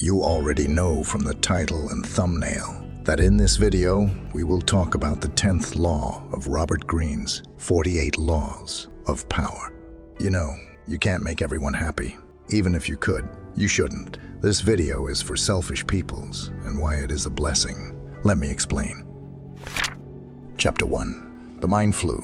You already know from the title and thumbnail that in this video, we will talk about the 10th law of Robert Greene's 48 Laws of Power. You know, you can't make everyone happy. Even if you could, you shouldn't. This video is for selfish peoples and why it is a blessing. Let me explain. Chapter 1. The Mind Flu.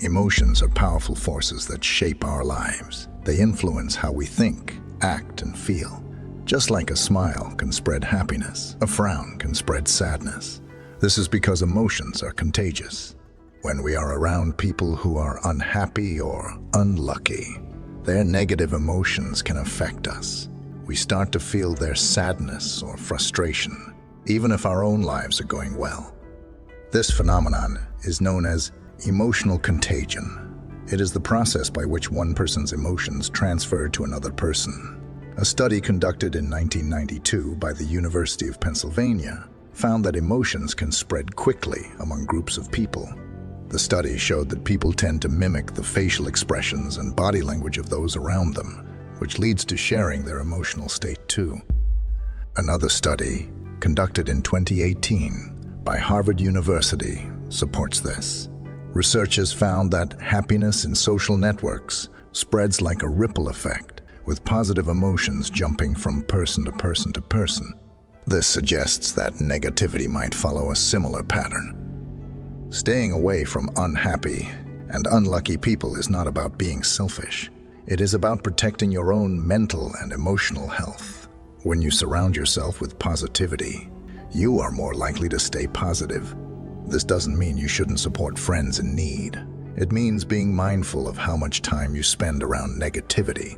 Emotions are powerful forces that shape our lives. They influence how we think, act, and feel. Just like a smile can spread happiness, a frown can spread sadness. This is because emotions are contagious. When we are around people who are unhappy or unlucky, their negative emotions can affect us. We start to feel their sadness or frustration, even if our own lives are going well. This phenomenon is known as emotional contagion. It is the process by which one person's emotions transfer to another person. A study conducted in 1992 by the University of Pennsylvania found that emotions can spread quickly among groups of people. The study showed that people tend to mimic the facial expressions and body language of those around them, which leads to sharing their emotional state too. Another study, conducted in 2018 by Harvard University, supports this. Researchers found that happiness in social networks spreads like a ripple effect, with positive emotions jumping from person to person to person. This suggests that negativity might follow a similar pattern. Staying away from unhappy and unlucky people is not about being selfish. It is about protecting your own mental and emotional health. When you surround yourself with positivity, you are more likely to stay positive. This doesn't mean you shouldn't support friends in need. It means being mindful of how much time you spend around negativity.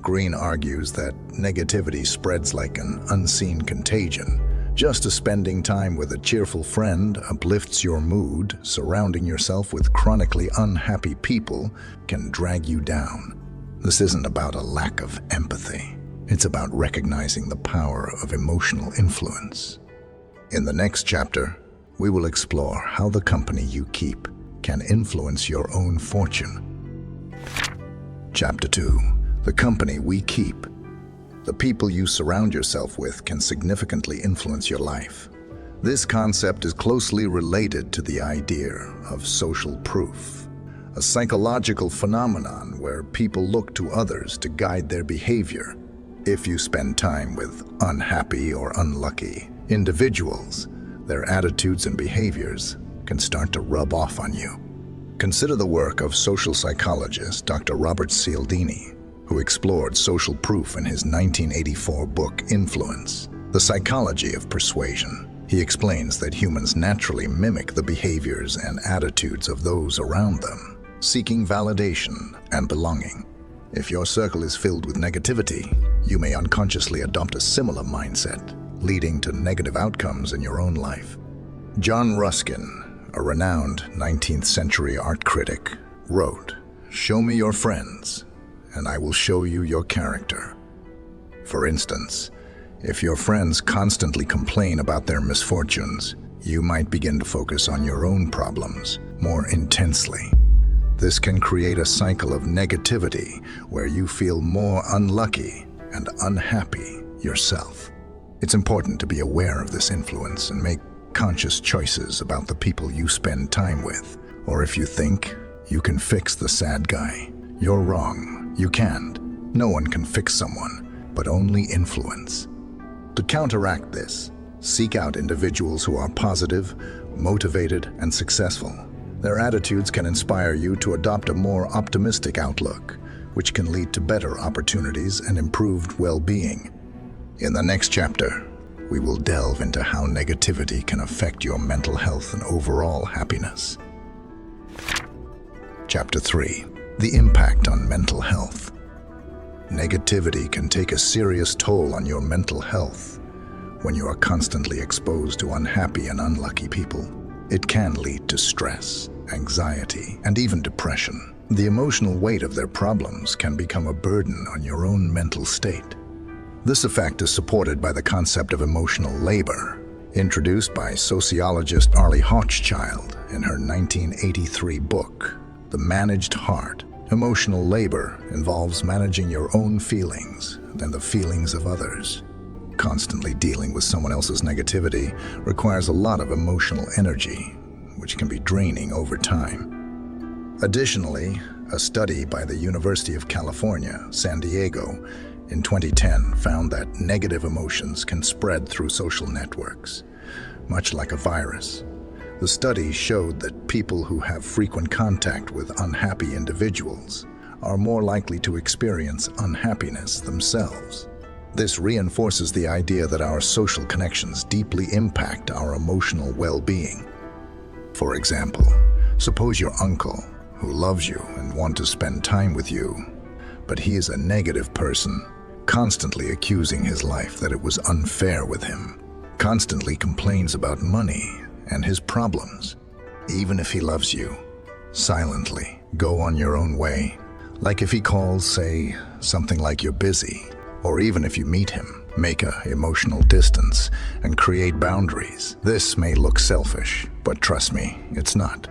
Greene argues that negativity spreads like an unseen contagion. Just as spending time with a cheerful friend uplifts your mood, surrounding yourself with chronically unhappy people can drag you down. This isn't about a lack of empathy. It's about recognizing the power of emotional influence. In the next chapter, we will explore how the company you keep can influence your own fortune. Chapter 2. The company we keep. The people you surround yourself with can significantly influence your life. This concept is closely related to the idea of social proof, a psychological phenomenon where people look to others to guide their behavior. If you spend time with unhappy or unlucky individuals, their attitudes and behaviors can start to rub off on you. Consider the work of social psychologist Dr. Robert Cialdini, who explored social proof in his 1984 book, Influence, The Psychology of Persuasion. He explains that humans naturally mimic the behaviors and attitudes of those around them, seeking validation and belonging. If your circle is filled with negativity, you may unconsciously adopt a similar mindset, leading to negative outcomes in your own life. John Ruskin, a renowned 19th century art critic, wrote, "Show me your friends, and I will show you your character." For instance, if your friends constantly complain about their misfortunes, you might begin to focus on your own problems more intensely. This can create a cycle of negativity where you feel more unlucky and unhappy yourself. It's important to be aware of this influence and make conscious choices about the people you spend time with. Or if you think you can fix the sad guy, you're wrong. You can't. No one can fix someone, but only influence. To counteract this, seek out individuals who are positive, motivated, and successful. Their attitudes can inspire you to adopt a more optimistic outlook, which can lead to better opportunities and improved well-being. In the next chapter, we will delve into how negativity can affect your mental health and overall happiness. Chapter 3. The impact on mental health. Negativity can take a serious toll on your mental health. When you are constantly exposed to unhappy and unlucky people, it can lead to stress, anxiety, and even depression. The emotional weight of their problems can become a burden on your own mental state. This effect is supported by the concept of emotional labor, introduced by sociologist Arlie Hochschild in her 1983 book, The Managed Heart. Emotional labor involves managing your own feelings and the feelings of others. Constantly dealing with someone else's negativity requires a lot of emotional energy, which can be draining over time. Additionally, a study by the University of California, San Diego, in 2010 found that negative emotions can spread through social networks, much like a virus. The study showed that people who have frequent contact with unhappy individuals are more likely to experience unhappiness themselves. This reinforces the idea that our social connections deeply impact our emotional well-being. For example, suppose your uncle, who loves you and wants to spend time with you, but he is a negative person, constantly accusing his life that it was unfair with him, constantly complains about money and his problems. Even if he loves you, silently go on your own way. Like if he calls, say something like you're busy, or even if you meet him, make an emotional distance and create boundaries. This may look selfish, but trust me, it's not.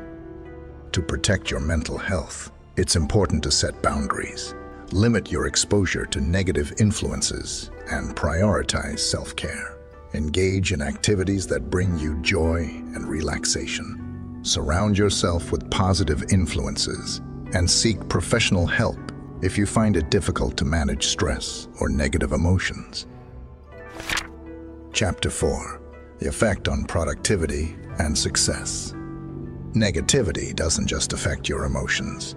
To protect your mental health, it's important to set boundaries, limit your exposure to negative influences, and prioritize self-care. Engage in activities that bring you joy and relaxation. Surround yourself with positive influences and seek professional help if you find it difficult to manage stress or negative emotions. Chapter 4: The Effect on Productivity and Success. Negativity doesn't just affect your emotions.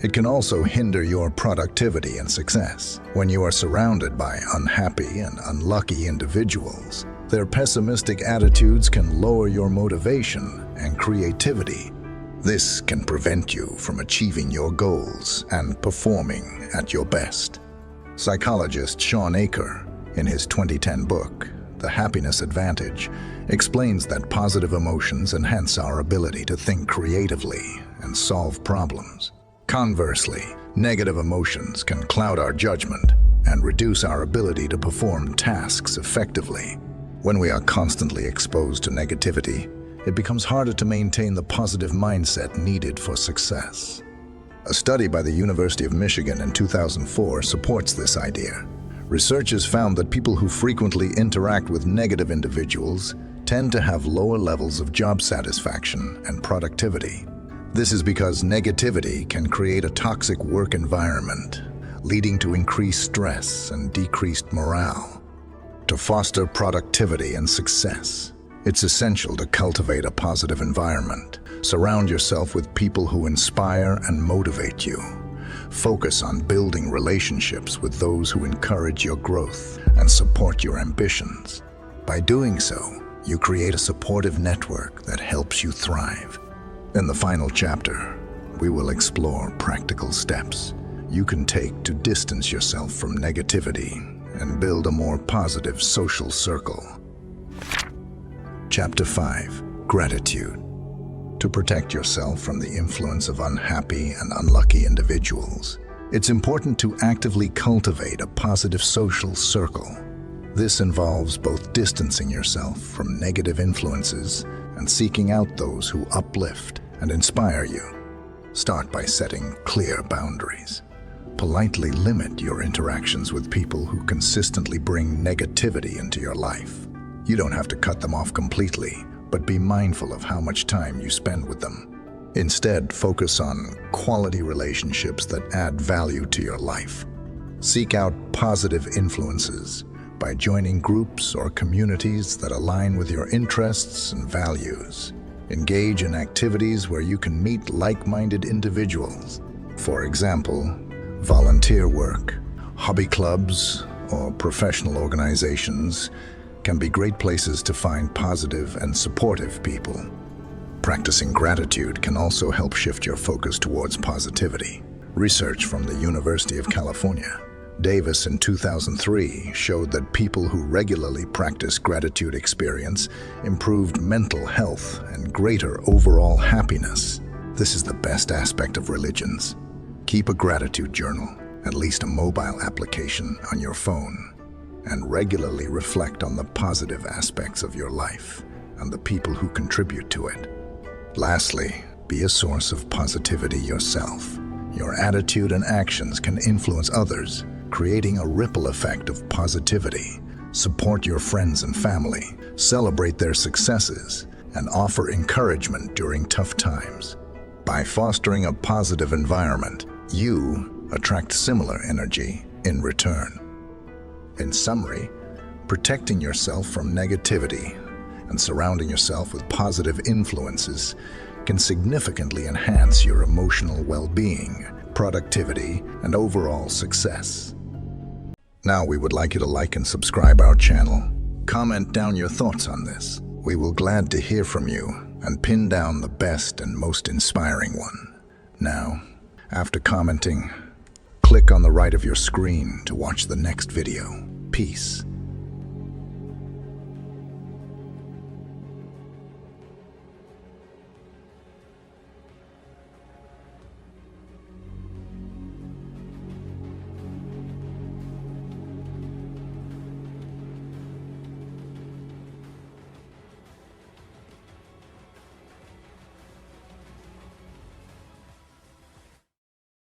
It can also hinder your productivity and success. When you are surrounded by unhappy and unlucky individuals, their pessimistic attitudes can lower your motivation and creativity. This can prevent you from achieving your goals and performing at your best. Psychologist Shawn Achor, in his 2010 book, The Happiness Advantage, explains that positive emotions enhance our ability to think creatively and solve problems. Conversely, negative emotions can cloud our judgment and reduce our ability to perform tasks effectively. When we are constantly exposed to negativity, it becomes harder to maintain the positive mindset needed for success. A study by the University of Michigan in 2004 supports this idea. Researchers found that people who frequently interact with negative individuals tend to have lower levels of job satisfaction and productivity. This is because negativity can create a toxic work environment, leading to increased stress and decreased morale. To foster productivity and success, it's essential to cultivate a positive environment. Surround yourself with people who inspire and motivate you. Focus on building relationships with those who encourage your growth and support your ambitions. By doing so, you create a supportive network that helps you thrive. In the final chapter, we will explore practical steps you can take to distance yourself from negativity and build a more positive social circle. Chapter 5: Gratitude. To protect yourself from the influence of unhappy and unlucky individuals, it's important to actively cultivate a positive social circle. This involves both distancing yourself from negative influences and seeking out those who uplift and inspire you. Start by setting clear boundaries. Politely limit your interactions with people who consistently bring negativity into your life. You don't have to cut them off completely, but be mindful of how much time you spend with them. Instead, focus on quality relationships that add value to your life. Seek out positive influences by joining groups or communities that align with your interests and values. Engage in activities where you can meet like-minded individuals. For example, volunteer work, hobby clubs, or professional organizations can be great places to find positive and supportive people. Practicing gratitude can also help shift your focus towards positivity. Research from the University of California, Davis in 2003 showed that people who regularly practice gratitude experience improved mental health and greater overall happiness. This is the best aspect of religions. Keep a gratitude journal, at least a mobile application on your phone, and regularly reflect on the positive aspects of your life and the people who contribute to it. Lastly, be a source of positivity yourself. Your attitude and actions can influence others, creating a ripple effect of positivity Support your friends and family, celebrate their successes, and offer encouragement during tough times. By fostering a positive environment, you attract similar energy in return. In summary, protecting yourself from negativity and surrounding yourself with positive influences can significantly enhance your emotional well-being, productivity, and overall success. Now we would like you to like and subscribe our channel. Comment down your thoughts on this. We will glad to hear from you and pin down the best and most inspiring one. Now, after commenting, click on the right of your screen to watch the next video. Peace.